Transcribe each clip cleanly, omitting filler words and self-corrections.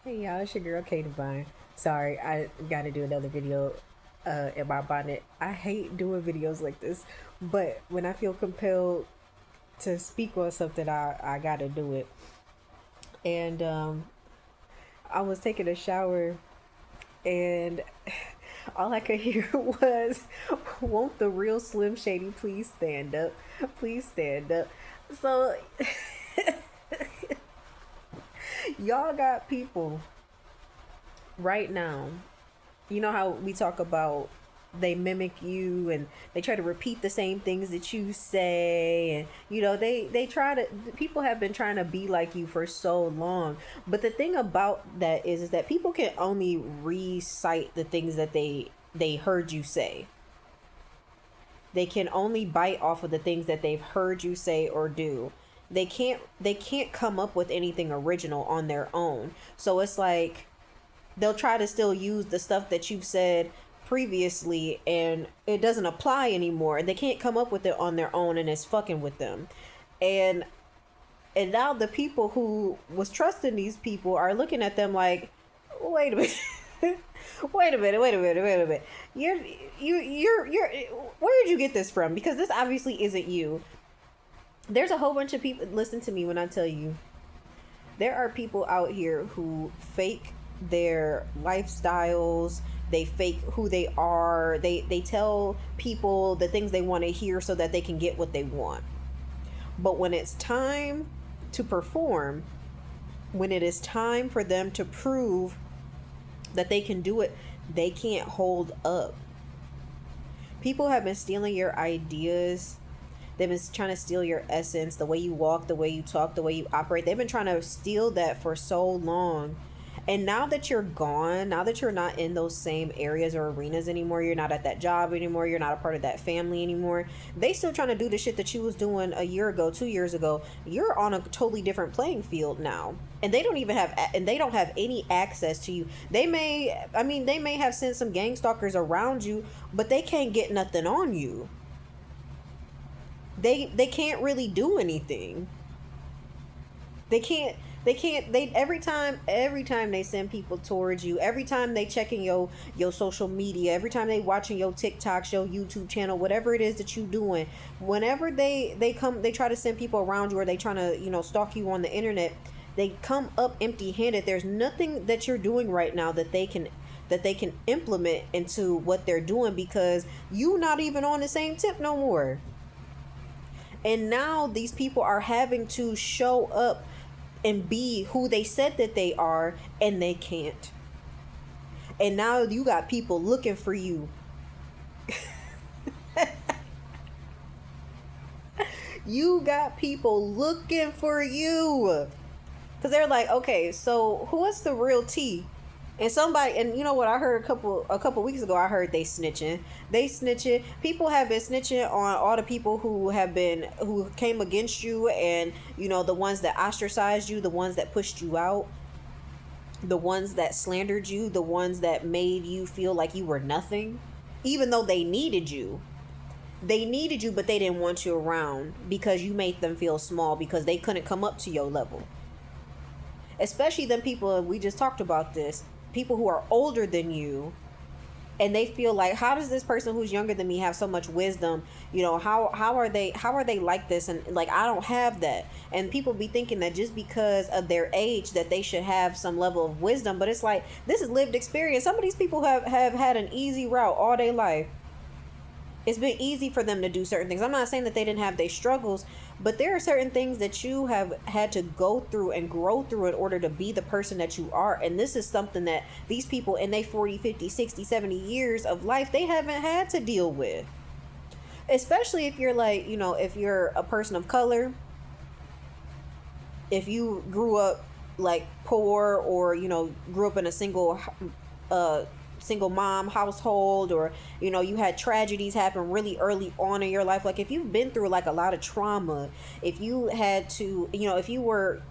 Hey y'all, it's your girl K Divine. Sorry, I gotta do another video in my bonnet. I hate doing videos like this, but when I feel compelled to speak on something, I gotta do it. And I was taking a shower and all I could hear was, "Won't the real Slim Shady please stand up? Please stand up." So y'all got people right now. You know how we talk about they mimic you and they try to repeat the same things that you say, and they try to, people have been trying to be like you for so long. But the thing about that is that people can only recite the things that they heard you say. They can only bite off of the things that they've heard you say or do. They can't come up with anything original on their own. So it's like they'll try to still use the stuff that you've said previously and it doesn't apply anymore. They can't come up with it on their own and it's fucking with them. And and now the people who was trusting these people are looking at them like, wait a minute. Wait a minute. You're where did you get this from? Because this obviously isn't you. There's a whole bunch of people, listen to me when I tell you, there are people out here who fake their lifestyles, they fake who they are, they tell people the things they want to hear so that they can get what they want. But when it's time to perform, when it is time for them to prove that they can do it, they can't hold up. People have been stealing your ideas. They've been trying to steal your essence, the way you walk, the way you talk, the way you operate. They've been trying to steal that for so long. And now that you're gone, now that you're not in those same areas or arenas anymore, you're not at that job anymore, you're not a part of that family anymore, they still trying to do the shit that you was doing a year ago, 2 years ago. You're on a totally different playing field now. And they don't even have, and they don't have any access to you. They may have sent some gang stalkers around you, but they can't get nothing on you. They can't really do anything. They can't they every time they send people towards you, every time they checking your social media, every time they watching your TikToks, your YouTube channel, whatever it is that you doing, whenever they come, they try to send people around you, or they trying to stalk you on the internet, they come up empty handed. There's nothing that you're doing right now that they can implement into what they're doing, because you not even on the same tip no more. And now these people are having to show up and be who they said that they are, and they can't. And now you got people looking for you. You got people looking for you. Because they're like, okay, so what's the real T? And somebody, and you know what I heard a couple weeks ago, I heard they snitching. People have been snitching on all the people who came against you, and the ones that ostracized you, the ones that pushed you out, the ones that slandered you, the ones that made you feel like you were nothing, even though they needed you. They needed you, but they didn't want you around because you made them feel small, because they couldn't come up to your level. Especially them people, we just talked about this, people who are older than you, and they feel like, how does this person who's younger than me have so much wisdom? How are they like this, and like, I don't have that. And people be thinking that just because of their age that they should have some level of wisdom, but it's like, this is lived experience. Some of these people have had an easy route all their life. It's been easy for them to do certain things. I'm not saying that they didn't have their struggles, but there are certain things that you have had to go through and grow through in order to be the person that you are. And this is something that these people in their 40, 50, 60, 70 years of life, they haven't had to deal with. Especially if you're like, if you're a person of color, if you grew up like poor, or grew up in a uh single mom household, or you had tragedies happen really early on in your life, like if you've been through like a lot of trauma, if you had to, if you're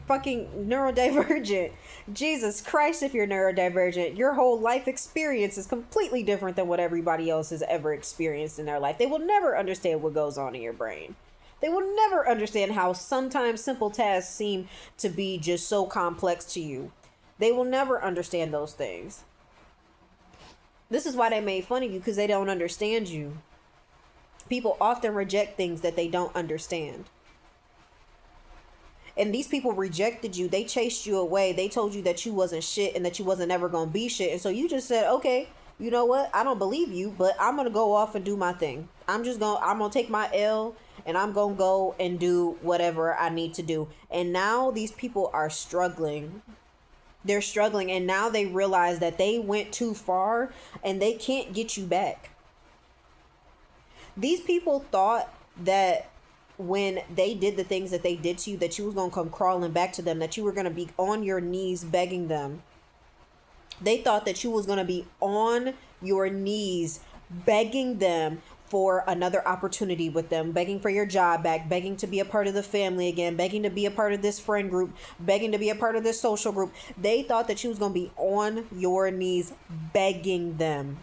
fucking neurodivergent, Jesus Christ, if you're neurodivergent, your whole life experience is completely different than what everybody else has ever experienced in their life. They will never understand what goes on in your brain. They will never understand how sometimes simple tasks seem to be just so complex to you. They will never understand those things. This is why they made fun of you, because they don't understand you. People often reject things that they don't understand. And these people rejected you. They chased you away. They told you that you wasn't shit and that you wasn't ever going to be shit. And so you just said, okay, you know what? I don't believe you, but I'm going to go off and do my thing. I'm going to take my L and I'm going to go and do whatever I need to do. And now these people are struggling. They're struggling. And now they realize that they went too far and they can't get you back. These people thought that when they did the things that they did to you, that you was going to come crawling back to them, that you were going to be on your knees begging them. They thought that you was going to be on your knees begging them for another opportunity with them, begging for your job back, begging to be a part of the family again, begging to be a part of this friend group, begging to be a part of this social group. They thought that you was going to be on your knees begging them.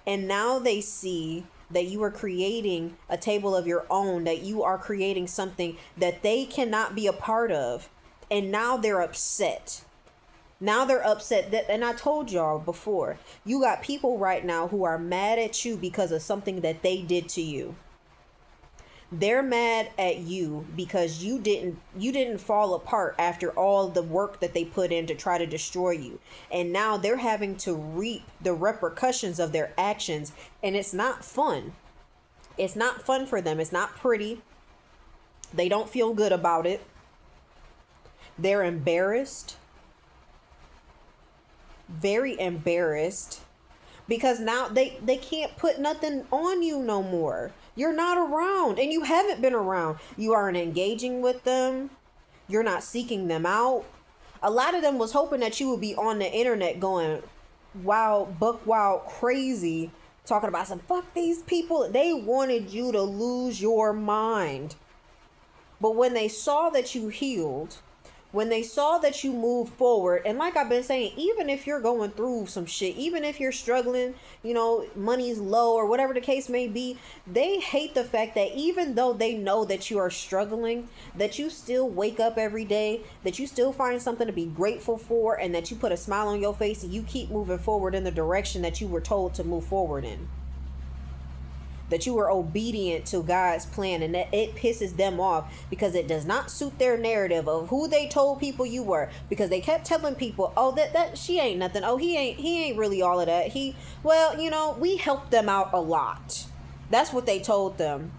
And now they see that you are creating a table of your own, that you are creating something that they cannot be a part of. And now they're upset. Now they're upset that, and I told y'all before, you got people right now who are mad at you because of something that they did to you. They're mad at you because you didn't fall apart after all the work that they put in to try to destroy you. And now they're having to reap the repercussions of their actions. And it's not fun. It's not fun for them. It's not pretty. They don't feel good about it. They're embarrassed. Very embarrassed. Because now they can't put nothing on you no more. You're not around and you haven't been around. You aren't engaging with them. You're not seeking them out. A lot of them was hoping that you would be on the internet going buck wild crazy, talking about some fuck these people. They wanted you to lose your mind. But when they saw that you healed, when they saw that you moved forward, and like I've been saying, even if you're going through some shit, even if you're struggling, money's low or whatever the case may be, they hate the fact that even though they know that you are struggling, that you still wake up every day, that you still find something to be grateful for, and that you put a smile on your face and you keep moving forward in the direction that you were told to move forward in. That you were obedient to God's plan, and that it pisses them off because it does not suit their narrative of who they told people you were, because they kept telling people, oh, that she ain't nothing. Oh, he ain't really all of that. We helped them out a lot. That's what they told them.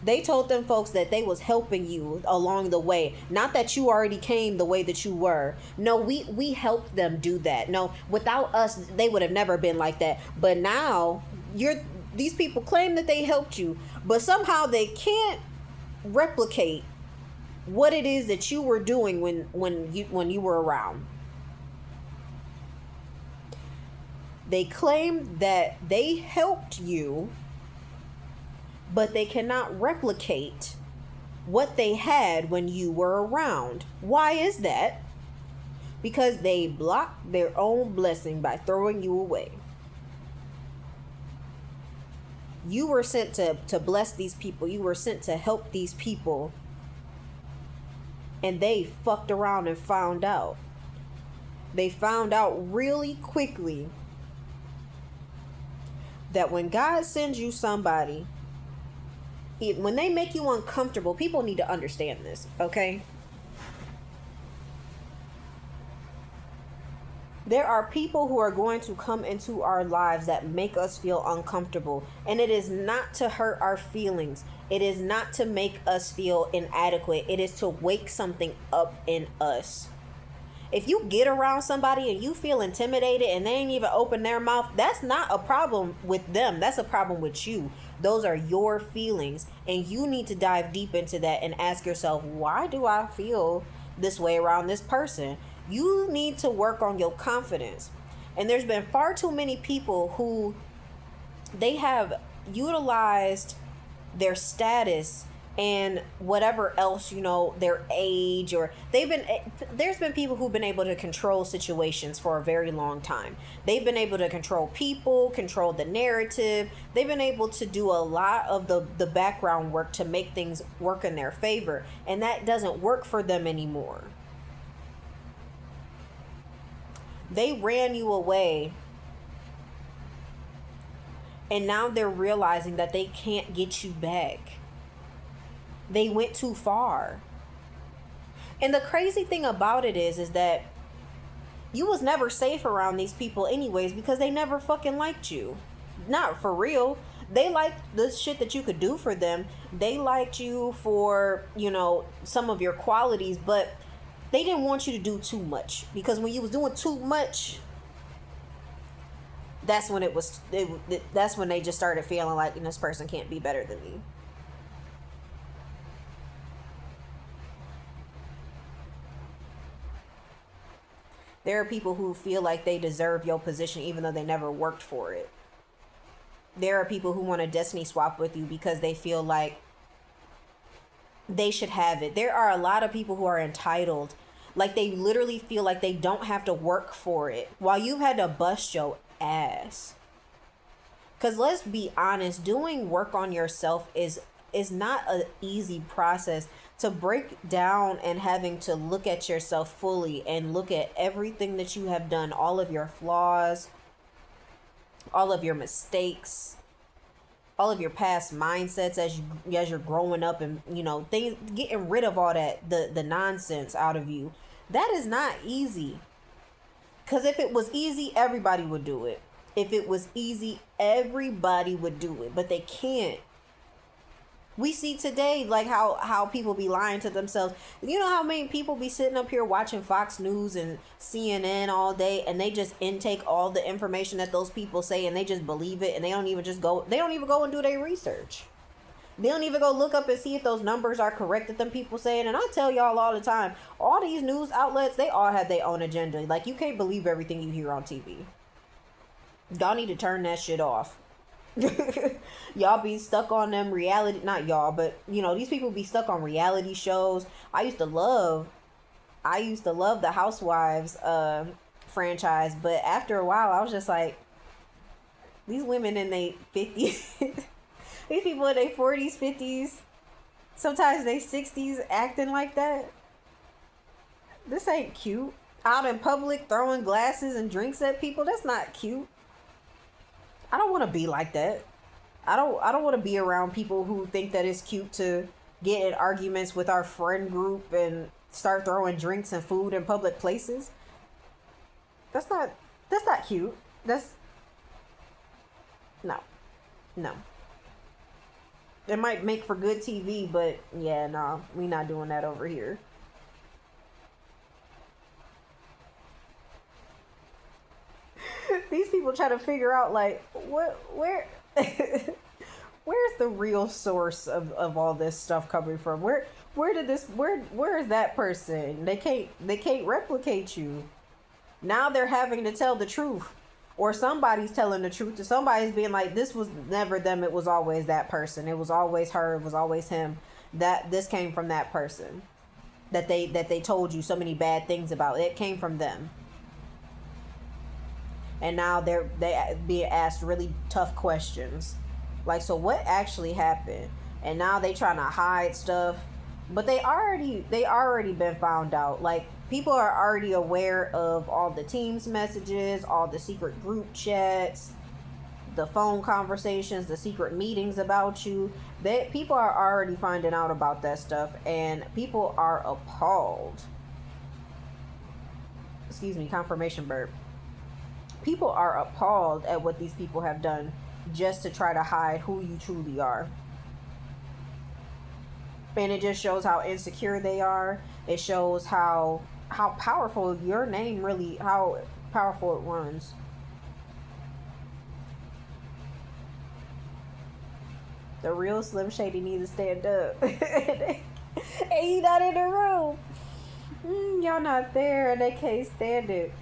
They told them folks that they was helping you along the way. Not that you already came the way that you were. No, we helped them do that. No, without us, they would have never been like that. But now these people claim that they helped you, but somehow they can't replicate what it is that you were doing when you were around. They claim that they helped you, but they cannot replicate what they had when you were around. Why is that? Because they blocked their own blessing by throwing you away. You were sent to bless these people. You were sent to help these people. And they fucked around and found out. They found out really quickly that when God sends you somebody, when they make you uncomfortable, people need to understand this, okay? There are people who are going to come into our lives that make us feel uncomfortable. And it is not to hurt our feelings. It is not to make us feel inadequate. It is to wake something up in us. If you get around somebody and you feel intimidated and they ain't even open their mouth, that's not a problem with them. That's a problem with you. Those are your feelings. And you need to dive deep into that and ask yourself, why do I feel this way around this person? You need to work on your confidence. And there's been far too many people who they have utilized their status and whatever else, their age, or there's been people who've been able to control situations for a very long time. They've been able to control people, control the narrative. They've been able to do a lot of the background work to make things work in their favor. And that doesn't work for them anymore. They ran you away, and now they're realizing that they can't get you back. They went too far. And the crazy thing about it is that you was never safe around these people anyways, because they never fucking liked you. Not for real. They liked the shit that you could do for them. They liked you for, some of your qualities, but they didn't want you to do too much, because when you was doing too much, that's when that's when they just started feeling like, this person can't be better than me. There are people who feel like they deserve your position even though they never worked for it. There are people who want to destiny swap with you because they feel like they should have it. There are a lot of people who are entitled. Like, they literally feel like they don't have to work for it, while you had to bust your ass. Because let's be honest, doing work on yourself is not an easy process. To break down and having to look at yourself fully and look at everything that you have done, all of your flaws, all of your mistakes, all of your past mindsets as you're growing up, and things, getting rid of all that, the nonsense out of you. That is not easy. Because if it was easy, everybody would do it. If it was easy, everybody would do it, but they can't. We see today, like, how people be lying to themselves. You know how many people be sitting up here watching Fox News and CNN all day, and they just intake all the information that those people say, and they just believe it, and they don't even go and do their research. They don't even go look up and see if those numbers are correct that them people saying. And I tell y'all all the time, all these news outlets, they all have their own agenda. Like, you can't believe everything you hear on TV. Y'all need to turn that shit off. Y'all be stuck on them reality, not y'all, but these people be stuck on reality shows. I used to love the Housewives franchise, but after a while I was just like, these women in their 50s these people in their 40s, 50s, sometimes they 60s, acting like that. This ain't cute. Out in public throwing glasses and drinks at people, that's not cute. I don't want to be like that. I don't want to be around people who think that it's cute to get in arguments with our friend group and start throwing drinks and food in public places. That's not cute. No. It might make for good TV, but yeah, no, we not doing that over here. These people try to figure out, like, where's the real source of all this stuff coming from? Where is that person? They can't replicate you. Now they're having to tell the truth, or somebody's telling the truth, or somebody's being like, this was never them, it was always that person, it was always her, it was always him, that this came from that person that they told you so many bad things about. It came from them. And now they being asked really tough questions, like, so what actually happened? And now they trying to hide stuff, but they already been found out. Like, people are already aware of all the Teams messages, all the secret group chats, the phone conversations, the secret meetings about you. People are already finding out about that stuff, and people are appalled. Excuse me, confirmation burp. People are appalled at what these people have done just to try to hide who you truly are. And it just shows how insecure they are. It shows how powerful your name really, how powerful it runs. The real Slim Shady needs to stand up. And he not in the room. Y'all not there, and they can't stand it.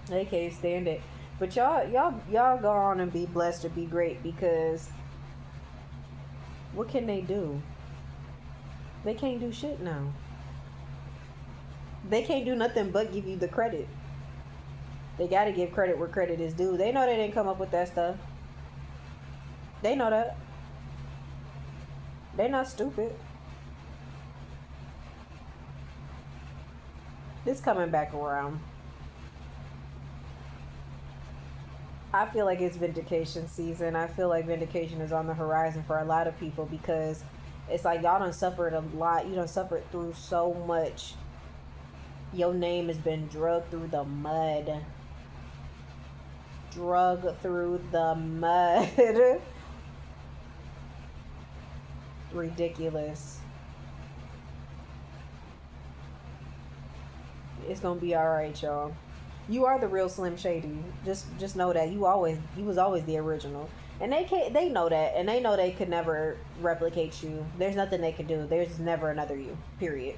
They can't stand it. But y'all go on and be blessed or be great, because what can they do? They can't do shit now. They can't do nothing but give you the credit. They gotta give credit where credit is due. They know they didn't come up with that stuff. They know that. They're not stupid. It's coming back around. I feel like it's vindication season. I feel like vindication is on the horizon for a lot of people because it's like y'all done suffered a lot. You done suffered through so much. Your name has been drugged through the mud. Drug through the mud. Ridiculous. It's gonna be all right, y'all. You are the real Slim Shady. Just know that you was always the original, and they know that, and they know they could never replicate you. There's nothing they could do. There's never another you. Period.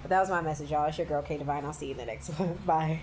But that was my message, y'all. It's your girl K Divine. I'll see you in the next one. Bye.